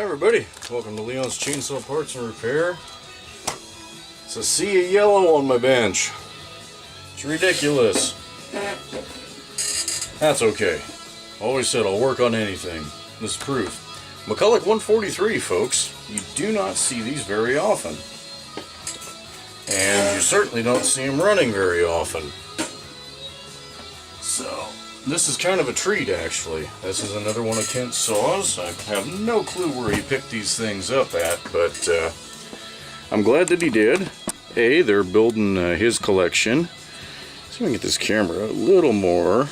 Hi everybody, welcome to Leon's Chainsaw Parts and Repair. It's a sea of yellow on my bench. It's ridiculous. That's okay. Always said I'll work on anything. This is proof. McCulloch 143, folks. You do not see these very often. And you certainly don't see them running very often. So, this is kind of a treat, actually. This is another one of Kent's saws. I have no clue where he picked these things up at, but I'm glad that he did. They're building his collection. So I'm going to get this camera a little more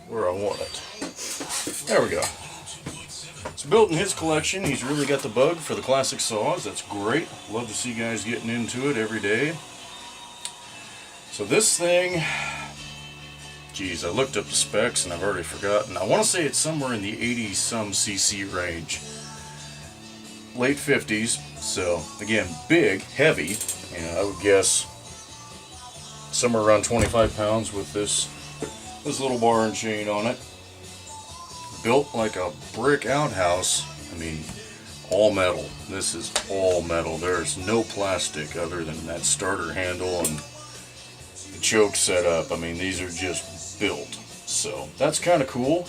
where I want it. There we go. It's building his collection. He's really got the bug for the classic saws. That's great. Love to see guys getting into it every day. So this thing... Geez, I looked up the specs and I've already forgotten. I want to say it's somewhere in the 80-some cc range. Late 50s, so again, big, heavy. You know, I would guess somewhere around 25 pounds with this little bar and chain on it. Built like a brick outhouse. I mean, all metal. This is all metal. There's no plastic other than that starter handle and the choke setup. I mean, these are just built. So that's kind of cool.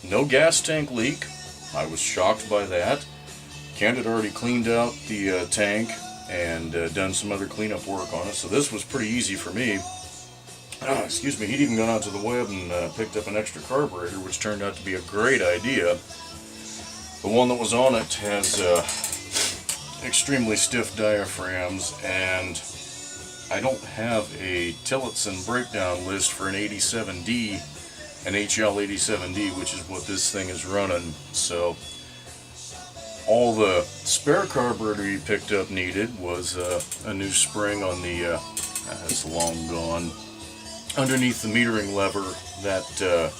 No gas tank leak. I was shocked by that. Kent had already cleaned out the tank and done some other cleanup work on it, so this was pretty easy for me. Excuse me, he'd even gone out to the web and picked up an extra carburetor, which turned out to be a great idea. The one that was on it has extremely stiff diaphragms, and I don't have a Tillotson breakdown list for an 87D, an HL87D, which is what this thing is running. So all the spare carburetor he picked up needed was a new spring on the, it's long gone, underneath the metering lever. That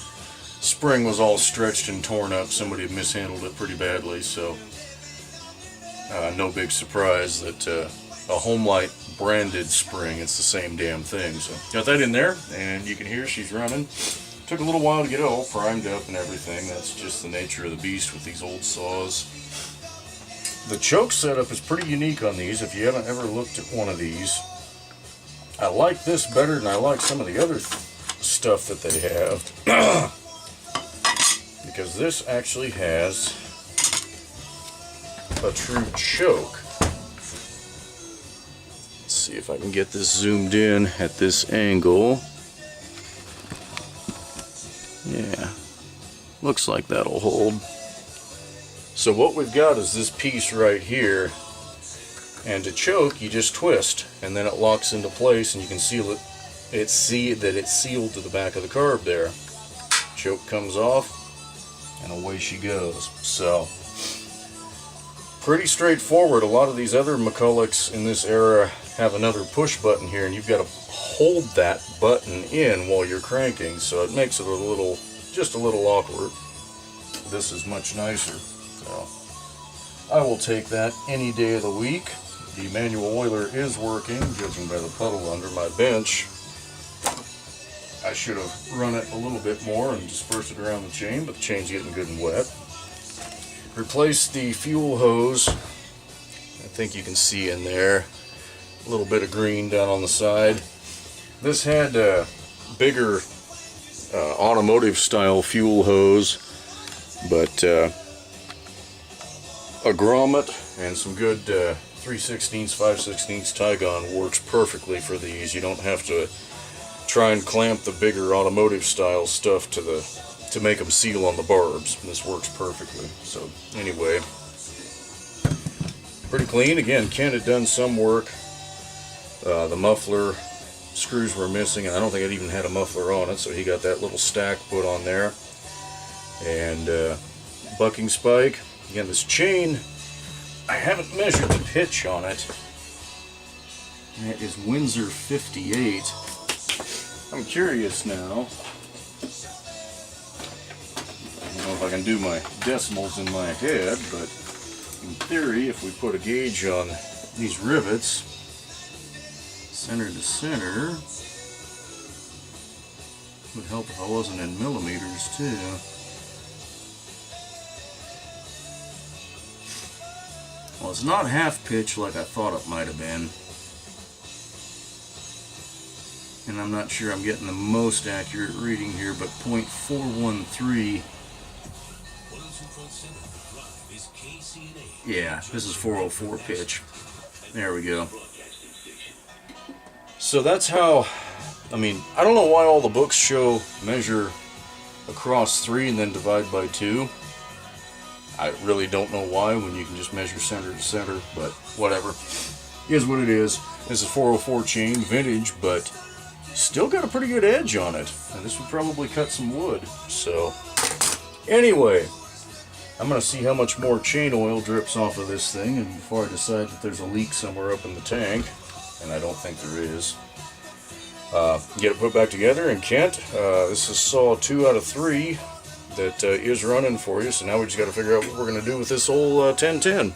spring was all stretched and torn up. Somebody had mishandled it pretty badly, so no big surprise that a Homelite branded spring, it's the same damn thing. So got that in there, and you can hear she's running. Took a little while to get it all primed up and everything. That's just the nature of the beast with these old saws. The choke setup is pretty unique on these. If you haven't ever looked at one of these, I like this better than I like some of the other stuff that they have. Because this actually has a true choke. See if I can get this zoomed in at this angle. Yeah, looks like that'll hold. So what we've got is this piece right here, and to choke you just twist and then it locks into place and you can seal it. It's sealed to the back of the carb there. Choke comes off and away she goes. So pretty straightforward. A lot of these other McCullochs in this era have another push button here, and you've got to hold that button in while you're cranking, so it makes it just a little awkward. This is much nicer, so I will take that any day of the week. The manual oiler is working, judging by the puddle under my bench. I should have run it a little bit more and dispersed it around the chain, but the chain's getting good and wet. Replaced the fuel hose. I think you can see in there a little bit of green down on the side. This had a bigger automotive style fuel hose, but a grommet and some good 3/16, 5/16 Tygon works perfectly for these. You don't have to try and clamp the bigger automotive style stuff to make them seal on the barbs. This works perfectly. So anyway, pretty clean. Again, Kent had done some work. The muffler screws were missing, and I don't think it even had a muffler on it, so he got that little stack put on there. And bucking spike. Again, this chain, I haven't measured the pitch on it. That is Windsor 58. I'm curious now. I don't know if I can do my decimals in my head, but in theory, if we put a gauge on these rivets, center to center, would help if I wasn't in millimeters too. Well, it's not half pitch like I thought it might have been. And I'm not sure I'm getting the most accurate reading here, but .413. Yeah, this is 404 pitch. There we go. So that's how, I mean, I don't know why all the books show measure across 3 and then divide by 2. I really don't know why when you can just measure center to center, but whatever. Here's what it is. This is 404 chain, vintage, but still got a pretty good edge on it. And this would probably cut some wood. So, anyway, I'm going to see how much more chain oil drips off of this thing, and before I decide that there's a leak somewhere up in the tank, and I don't think there is, get it put back together. And Kent, this is saw 2 out of 3 that is running for you, so now we just got to figure out what we're going to do with this whole 1010.